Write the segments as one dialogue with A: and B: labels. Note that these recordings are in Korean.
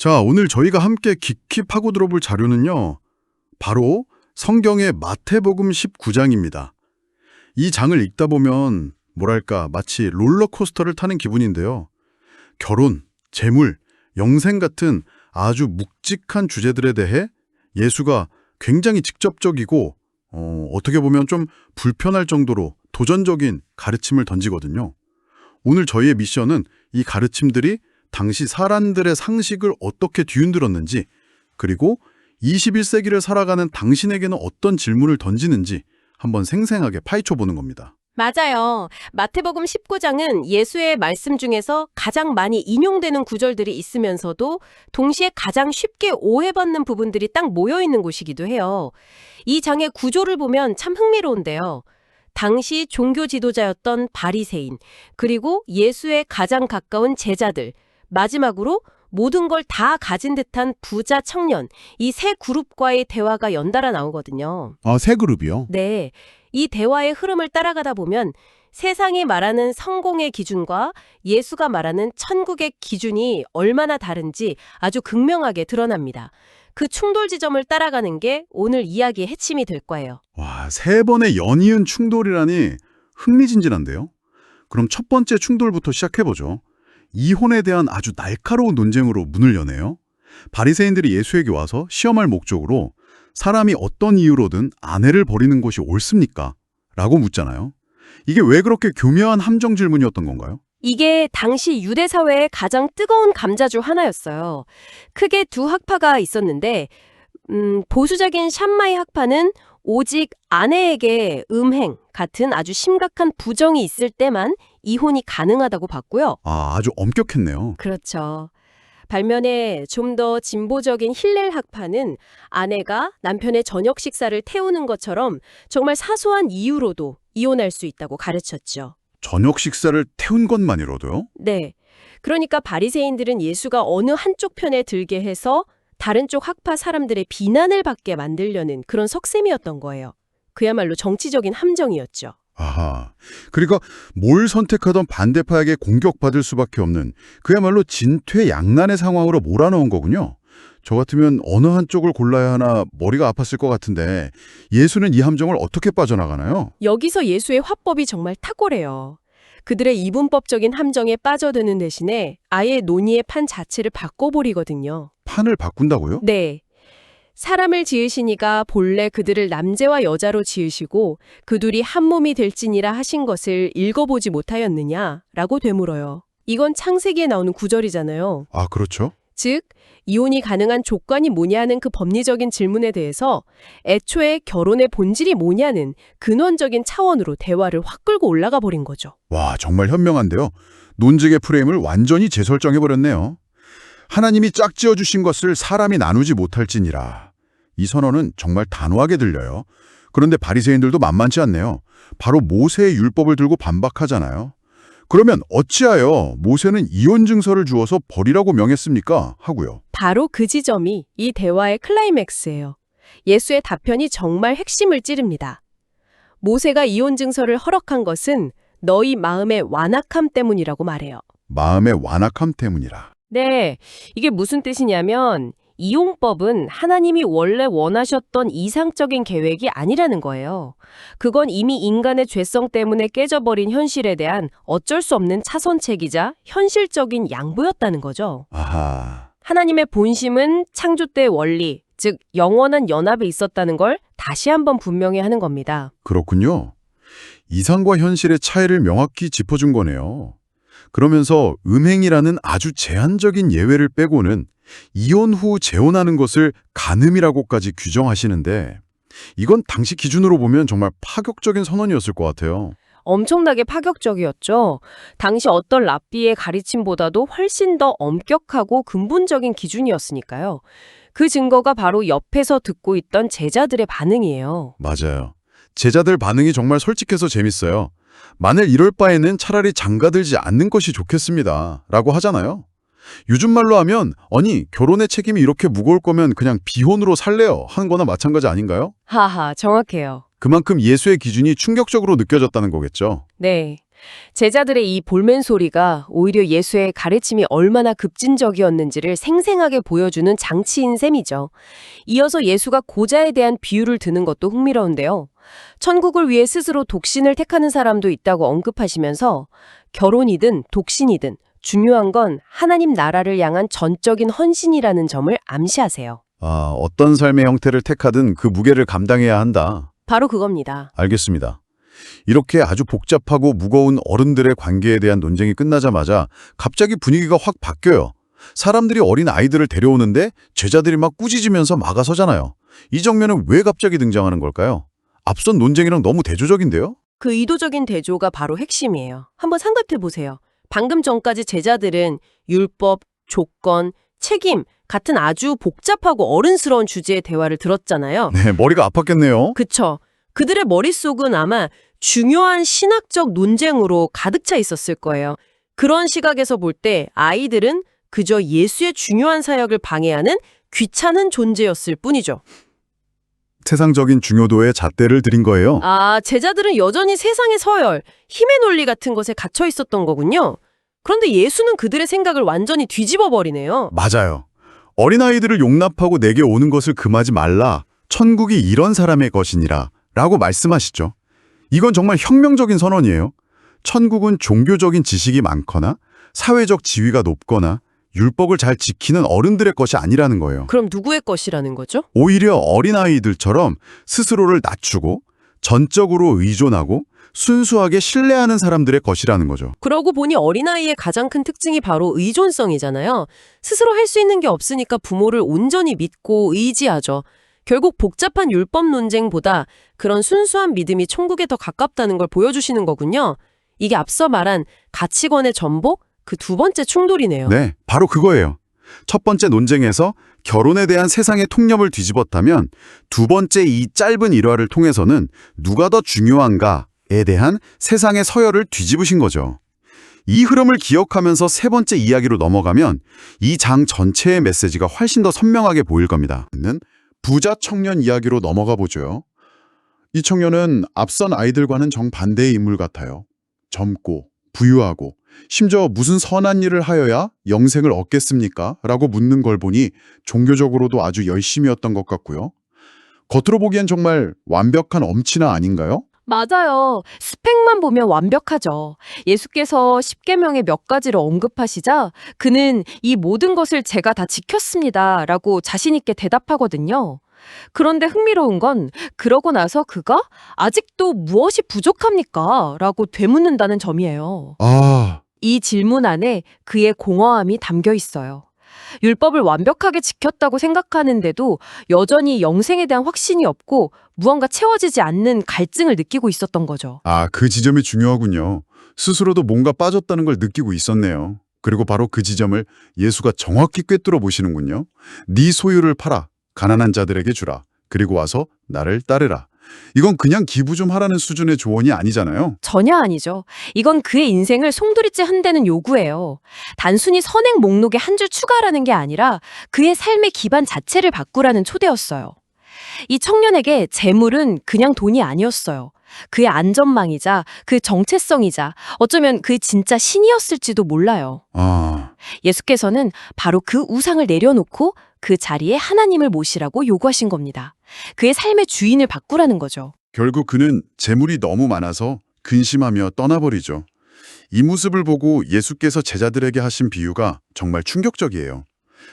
A: 자, 오늘 저희가 함께 깊이 파고 들어볼 자료는요. 바로 성경의 마태복음 19장입니다. 이 장을 읽다 보면 뭐랄까 마치 롤러코스터를 타는 기분인데요. 결혼, 재물, 영생 같은 아주 묵직한 주제들에 대해 예수가 굉장히 직접적이고 어떻게 보면 좀 불편할 정도로 도전적인 가르침을 던지거든요. 오늘 저희의 미션은 이 가르침들이 당시 사람들의 상식을 어떻게 뒤흔들었는지, 그리고 21세기를 살아가는 당신에게는 어떤 질문을 던지는지 한번 생생하게 파헤쳐보는 겁니다.
B: 맞아요. 마태복음 19장은 예수의 말씀 중에서 가장 많이 인용되는 구절들이 있으면서도 동시에 가장 쉽게 오해받는 부분들이 딱 모여있는 곳이기도 해요. 이 장의 구조를 보면 참 흥미로운데요. 당시 종교 지도자였던 바리새인, 그리고 예수의 가장 가까운 제자들, 마지막으로 모든 걸 다 가진 듯한 부자 청년, 이 세 그룹과의 대화가 연달아 나오거든요.
C: 아, 세 그룹이요?
B: 네. 이 대화의 흐름을 따라가다 보면 세상이 말하는 성공의 기준과 예수가 말하는 천국의 기준이 얼마나 다른지 아주 극명하게 드러납니다. 그 충돌 지점을 따라가는 게 오늘 이야기의 핵심이 될 거예요.
A: 와, 세 번의 연이은 충돌이라니 흥미진진한데요. 그럼 첫 번째 충돌부터 시작해보죠. 이혼에 대한 아주 날카로운 논쟁으로 문을 여네요. 바리새인들이 예수에게 와서 시험할 목적으로 사람이 어떤 이유로든 아내를 버리는 것이 옳습니까? 라고 묻잖아요. 이게 왜 그렇게 교묘한 함정 질문이었던 건가요?
B: 이게 당시 유대 사회의 가장 뜨거운 감자 중 하나였어요. 크게 두 학파가 있었는데 보수적인 샴마이 학파는 오직 아내에게 음행 같은 아주 심각한 부정이 있을 때만 이혼이 가능하다고 봤고요.
A: 아, 아주 엄격했네요.
B: 그렇죠. 반면에 좀 더 진보적인 힐렐 학파는 아내가 남편의 저녁 식사를 태우는 것처럼 정말 사소한 이유로도 이혼할 수 있다고 가르쳤죠.
A: 저녁 식사를 태운 것만으로도요?
B: 네. 그러니까 바리새인들은 예수가 어느 한쪽 편에 들게 해서 다른 쪽 학파 사람들의 비난을 받게 만들려는 그런 석셈이었던 거예요. 그야말로 정치적인 함정이었죠.
A: 아하. 그러니까 뭘 선택하던 반대파에게 공격받을 수밖에 없는 그야말로 진퇴양난의 상황으로 몰아넣은 거군요. 저 같으면 어느 한쪽을 골라야 하나 머리가 아팠을 것 같은데 예수는 이 함정을 어떻게 빠져나가나요?
B: 여기서 예수의 화법이 정말 탁월해요. 그들의 이분법적인 함정에 빠져드는 대신에 아예 논의의 판 자체를 바꿔버리거든요.
A: 판을 바꾼다고요?
B: 네. 사람을 지으시니가 본래 그들을 남자와 여자로 지으시고 그 둘이 한 몸이 될지니라 하신 것을 읽어보지 못하였느냐라고 되물어요. 이건 창세기에 나오는 구절이잖아요.
A: 아, 그렇죠.
B: 즉, 이혼이 가능한 조건이 뭐냐는 그 법리적인 질문에 대해서 애초에 결혼의 본질이 뭐냐는 근원적인 차원으로 대화를 확 끌고 올라가 버린 거죠.
A: 와, 정말 현명한데요. 논쟁의 프레임을 완전히 재설정해버렸네요. 하나님이 짝지어 주신 것을 사람이 나누지 못할지니라. 이 선언은 정말 단호하게 들려요. 그런데 바리새인들도 만만치 않네요. 바로 모세의 율법을 들고 반박하잖아요. 그러면 어찌하여 모세는 이혼 증서를 주어서 버리라고 명했습니까? 하고요.
B: 바로 그 지점이 이 대화의 클라이맥스예요. 예수의 답변이 정말 핵심을 찌릅니다. 모세가 이혼 증서를 허락한 것은 너희 마음의 완악함 때문이라고 말해요.
A: 마음의 완악함 때문이라.
B: 네, 이게 무슨 뜻이냐면 이혼법은 하나님이 원래 원하셨던 이상적인 계획이 아니라는 거예요. 그건 이미 인간의 죄성 때문에 깨져버린 현실에 대한 어쩔 수 없는 차선책이자 현실적인 양보였다는 거죠.
A: 아하.
B: 하나님의 본심은 창조 때의 원리, 즉 영원한 연합에 있었다는 걸 다시 한번 분명히 하는 겁니다.
A: 그렇군요. 이상과 현실의 차이를 명확히 짚어준 거네요. 그러면서 음행이라는 아주 제한적인 예외를 빼고는 이혼 후 재혼하는 것을 간음이라고까지 규정하시는데 이건 당시 기준으로 보면 정말 파격적인 선언이었을 것 같아요.
B: 엄청나게 파격적이었죠. 당시 어떤 랍비의 가르침보다도 훨씬 더 엄격하고 근본적인 기준이었으니까요. 그 증거가 바로 옆에서 듣고 있던 제자들의 반응이에요.
A: 맞아요. 제자들 반응이 정말 솔직해서 재밌어요. 만일 이럴 바에는 차라리 장가들지 않는 것이 좋겠습니다. 라고 하잖아요. 요즘 말로 하면 아니 결혼의 책임이 이렇게 무거울 거면 그냥 비혼으로 살래요 하는 거나 마찬가지 아닌가요?
B: 하하, 정확해요.
A: 그만큼 예수의 기준이 충격적으로 느껴졌다는 거겠죠.
B: 네. 제자들의 이 볼멘 소리가 오히려 예수의 가르침이 얼마나 급진적이었는지를 생생하게 보여주는 장치인 셈이죠. 이어서 예수가 고자에 대한 비유를 드는 것도 흥미로운데요. 천국을 위해 스스로 독신을 택하는 사람도 있다고 언급하시면서 결혼이든 독신이든 중요한 건 하나님 나라를 향한 전적인 헌신이라는 점을 암시하세요.
A: 아, 어떤 삶의 형태를 택하든 그 무게를 감당해야 한다.
B: 바로 그겁니다.
A: 알겠습니다. 이렇게 아주 복잡하고 무거운 어른들의 관계에 대한 논쟁이 끝나자마자 갑자기 분위기가 확 바뀌어요. 사람들이 어린 아이들을 데려오는데 제자들이 막 꾸짖으면서 막아서잖아요. 이 장면은 왜 갑자기 등장하는 걸까요? 앞선 논쟁이랑 너무 대조적인데요?
B: 그 의도적인 대조가 바로 핵심이에요. 한번 생각해 보세요. 방금 전까지 제자들은 율법, 조건, 책임 같은 아주 복잡하고 어른스러운 주제의 대화를 들었잖아요.
A: 네, 머리가 아팠겠네요.
B: 그쵸. 그들의 머릿속은 아마 중요한 신학적 논쟁으로 가득 차 있었을 거예요. 그런 시각에서 볼 때 아이들은 그저 예수의 중요한 사역을 방해하는 귀찮은 존재였을 뿐이죠.
A: 세상적인 중요도에 잣대를 들인 거예요.
B: 아, 제자들은 여전히 세상의 서열, 힘의 논리 같은 것에 갇혀 있었던 거군요. 그런데 예수는 그들의 생각을 완전히 뒤집어 버리네요.
A: 맞아요. 어린아이들을 용납하고 내게 오는 것을 금하지 말라. 천국이 이런 사람의 것이니라. 라고 말씀하시죠. 이건 정말 혁명적인 선언이에요. 천국은 종교적인 지식이 많거나 사회적 지위가 높거나 율법을 잘 지키는 어른들의 것이 아니라는 거예요.
B: 그럼 누구의 것이라는 거죠?
A: 오히려 어린아이들처럼 스스로를 낮추고 전적으로 의존하고 순수하게 신뢰하는 사람들의 것이라는 거죠.
B: 그러고 보니 어린아이의 가장 큰 특징이 바로 의존성이잖아요. 스스로 할 수 있는 게 없으니까 부모를 온전히 믿고 의지하죠. 결국 복잡한 율법 논쟁보다 그런 순수한 믿음이 천국에 더 가깝다는 걸 보여주시는 거군요. 이게 앞서 말한 가치관의 전복? 그 두 번째 충돌이네요.
A: 네, 바로 그거예요. 첫 번째 논쟁에서 결혼에 대한 세상의 통념을 뒤집었다면 두 번째 이 짧은 일화를 통해서는 누가 더 중요한가에 대한 세상의 서열을 뒤집으신 거죠. 이 흐름을 기억하면서 세 번째 이야기로 넘어가면 이 장 전체의 메시지가 훨씬 더 선명하게 보일 겁니다. 부자 청년 이야기로 넘어가 보죠. 이 청년은 앞선 아이들과는 정반대의 인물 같아요. 젊고 부유하고 심지어 무슨 선한 일을 하여야 영생을 얻겠습니까? 라고 묻는 걸 보니 종교적으로도 아주 열심이었던 것 같고요. 겉으로 보기엔 정말 완벽한 엄친아 아닌가요?
B: 맞아요. 스펙만 보면 완벽하죠. 예수께서 십계명의 몇 가지를 언급하시자 그는 이 모든 것을 제가 다 지켰습니다 라고 자신 있게 대답하거든요. 그런데 흥미로운 건 그러고 나서 그가 아직도 무엇이 부족합니까? 라고 되묻는다는 점이에요. 이 질문 안에 그의 공허함이 담겨 있어요. 율법을 완벽하게 지켰다고 생각하는데도 여전히 영생에 대한 확신이 없고 무언가 채워지지 않는 갈증을 느끼고 있었던 거죠.
A: 그 지점이 중요하군요. 스스로도 뭔가 빠졌다는 걸 느끼고 있었네요. 그리고 바로 그 지점을 예수가 정확히 꿰뚫어 보시는군요. 네 소유를 팔아 가난한 자들에게 주라. 그리고 와서 나를 따르라. 이건 그냥 기부 좀 하라는 수준의 조언이 아니잖아요.
B: 전혀 아니죠. 이건 그의 인생을 송두리째 한다는 요구예요. 단순히 선행 목록에 한 줄 추가라는 게 아니라 그의 삶의 기반 자체를 바꾸라는 초대였어요. 이 청년에게 재물은 그냥 돈이 아니었어요. 그의 안전망이자 그 정체성이자 어쩌면 그의 진짜 신이었을지도 몰라요. 예수께서는 바로 그 우상을 내려놓고 그 자리에 하나님을 모시라고 요구하신 겁니다. 그의 삶의 주인을 바꾸라는 거죠.
A: 결국 그는 재물이 너무 많아서 근심하며 떠나버리죠. 이 모습을 보고 예수께서 제자들에게 하신 비유가 정말 충격적이에요.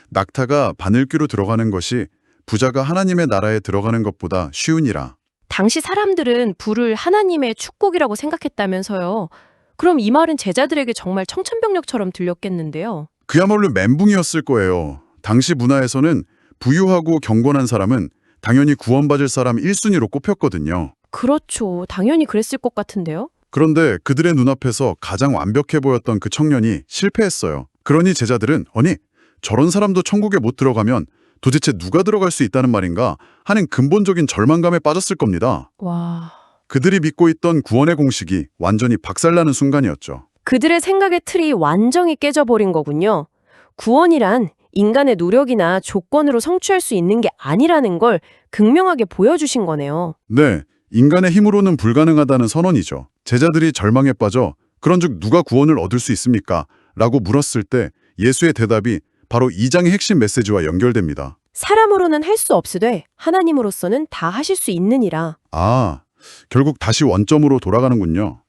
A: 낙타가 바늘귀로 들어가는 것이 부자가 하나님의 나라에 들어가는 것보다 쉬우니라.
B: 당시 사람들은 부를 하나님의 축복이라고 생각했다면서요. 그럼 이 말은 제자들에게 정말 청천벽력처럼 들렸겠는데요.
A: 그야말로 멘붕이었을 거예요. 당시 문화에서는 부유하고 경건한 사람은 당연히 구원받을 사람 1순위로 꼽혔거든요.
B: 그렇죠. 당연히 그랬을 것 같은데요.
A: 그런데 그들의 눈앞에서 가장 완벽해 보였던 그 청년이 실패했어요. 그러니 제자들은 아니, 저런 사람도 천국에 못 들어가면 도대체 누가 들어갈 수 있다는 말인가 하는 근본적인 절망감에 빠졌을 겁니다.
B: 와.
A: 그들이 믿고 있던 구원의 공식이 완전히 박살나는 순간이었죠.
B: 그들의 생각의 틀이 완전히 깨져버린 거군요. 구원이란 인간의 노력이나 조건으로 성취할 수 있는 게 아니라는 걸 극명하게 보여주신 거네요.
A: 네, 인간의 힘으로는 불가능하다는 선언이죠. 제자들이 절망에 빠져 그런즉 누가 구원을 얻을 수 있습니까? 라고 물었을 때 예수의 대답이 바로 2장의 핵심 메시지와 연결됩니다.
B: 사람으로는 할 수 없으되 하나님으로서는 다 하실 수 있느니라.
A: 아, 결국 다시 원점으로 돌아가는군요.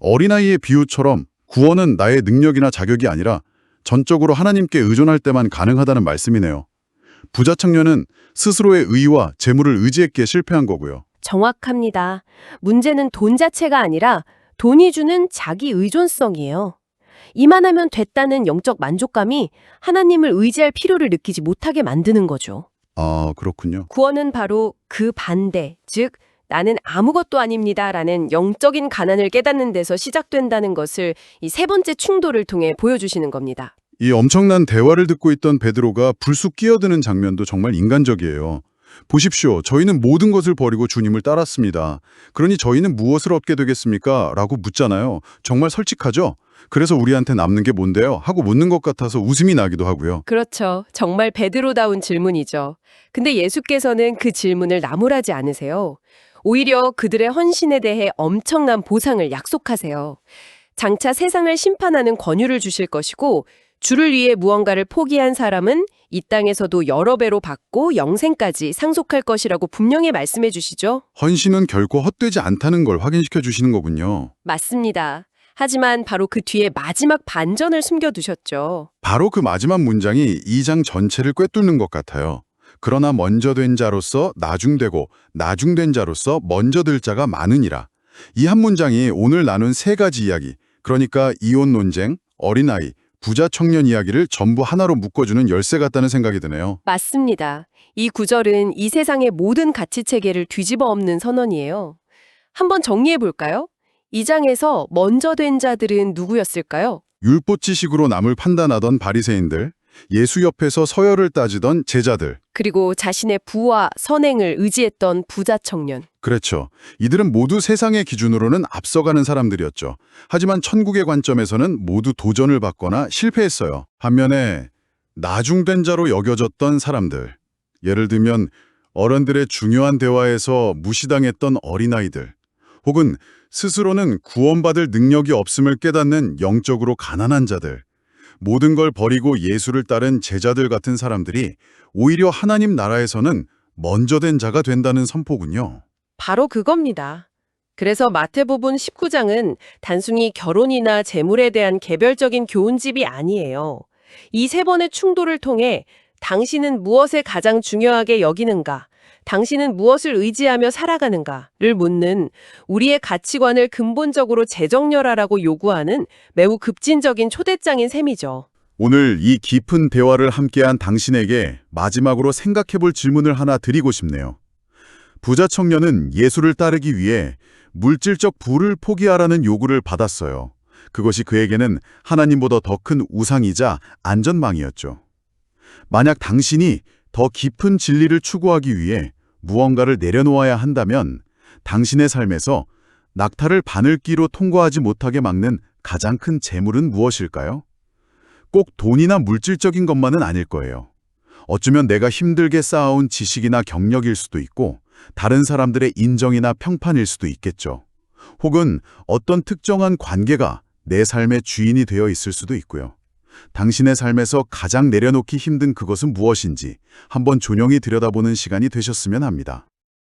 A: 어린아이의 비유처럼 구원은 나의 능력이나 자격이 아니라 전적으로 하나님께 의존할 때만 가능하다는 말씀이네요. 부자 청년은 스스로의 의와 재물을 의지했기에 실패한 거고요.
B: 정확합니다. 문제는 돈 자체가 아니라 돈이 주는 자기 의존성이에요. 이만하면 됐다는 영적 만족감이 하나님을 의지할 필요를 느끼지 못하게 만드는 거죠.
A: 아, 그렇군요.
B: 구원은 바로 그 반대, 즉 나는 아무것도 아닙니다라는 영적인 가난을 깨닫는 데서 시작된다는 것을 이 세 번째 충돌을 통해 보여주시는 겁니다.
A: 이 엄청난 대화를 듣고 있던 베드로가 불쑥 끼어드는 장면도 정말 인간적이에요. 보십시오. 저희는 모든 것을 버리고 주님을 따랐습니다. 그러니 저희는 무엇을 얻게 되겠습니까? 라고 묻잖아요. 정말 솔직하죠? 그래서 우리한테 남는 게 뭔데요? 하고 묻는 것 같아서 웃음이 나기도 하고요.
B: 그렇죠. 정말 베드로다운 질문이죠. 근데 예수께서는 그 질문을 나무라지 않으세요. 오히려 그들의 헌신에 대해 엄청난 보상을 약속하세요. 장차 세상을 심판하는 권유를 주실 것이고 주를 위해 무언가를 포기한 사람은 이 땅에서도 여러 배로 받고 영생까지 상속할 것이라고 분명히 말씀해 주시죠.
A: 헌신은 결코 헛되지 않다는 걸 확인시켜 주시는 거군요.
B: 맞습니다. 하지만 바로 그 뒤에 마지막 반전을 숨겨두셨죠.
A: 바로 그 마지막 문장이 2장 전체를 꿰뚫는 것 같아요. 그러나 먼저 된 자로서 나중되고 나중된 자로서 먼저 될 자가 많으니라. 이 한 문장이 오늘 나눈 세 가지 이야기, 그러니까 이혼 논쟁, 어린아이, 부자 청년 이야기를 전부 하나로 묶어주는 열쇠 같다는 생각이 드네요.
B: 맞습니다. 이 구절은 이 세상의 모든 가치 체계를 뒤집어 엎는 선언이에요. 한번 정리해 볼까요? 이 장에서 먼저 된 자들은 누구였을까요?
A: 율법 지식으로 남을 판단하던 바리새인들, 예수 옆에서 서열을 따지던 제자들.
B: 그리고 자신의 부와 선행을 의지했던 부자 청년.
A: 그렇죠. 이들은 모두 세상의 기준으로는 앞서가는 사람들이었죠. 하지만 천국의 관점에서는 모두 도전을 받거나 실패했어요. 반면에 나중된 자로 여겨졌던 사람들. 예를 들면 어른들의 중요한 대화에서 무시당했던 어린아이들. 혹은 스스로는 구원받을 능력이 없음을 깨닫는 영적으로 가난한 자들. 모든 걸 버리고 예수를 따른 제자들 같은 사람들이 오히려 하나님 나라에서는 먼저 된 자가 된다는 선포군요.
B: 바로 그겁니다. 그래서 마태복음 19장은 단순히 결혼이나 재물에 대한 개별적인 교훈집이 아니에요. 이 세 번의 충돌을 통해 당신은 무엇을 가장 중요하게 여기는가, 당신은 무엇을 의지하며 살아가는가를 묻는 우리의 가치관을 근본적으로 재정렬하라고 요구하는 매우 급진적인 초대장인 셈이죠.
A: 오늘 이 깊은 대화를 함께한 당신에게 마지막으로 생각해볼 질문을 하나 드리고 싶네요. 부자 청년은 예수를 따르기 위해 물질적 부를 포기하라는 요구를 받았어요. 그것이 그에게는 하나님보다 더 큰 우상이자 안전망이었죠. 만약 당신이 더 깊은 진리를 추구하기 위해 무언가를 내려놓아야 한다면 당신의 삶에서 낙타를 바늘기로 통과하지 못하게 막는 가장 큰 재물은 무엇일까요? 꼭 돈이나 물질적인 것만은 아닐 거예요. 어쩌면 내가 힘들게 쌓아온 지식이나 경력일 수도 있고 다른 사람들의 인정이나 평판일 수도 있겠죠. 혹은 어떤 특정한 관계가 내 삶의 주인이 되어 있을 수도 있고요. 당신의 삶에서 가장 내려놓기 힘든 그것은 무엇인지 한번 조용히 들여다보는 시간이 되셨으면 합니다.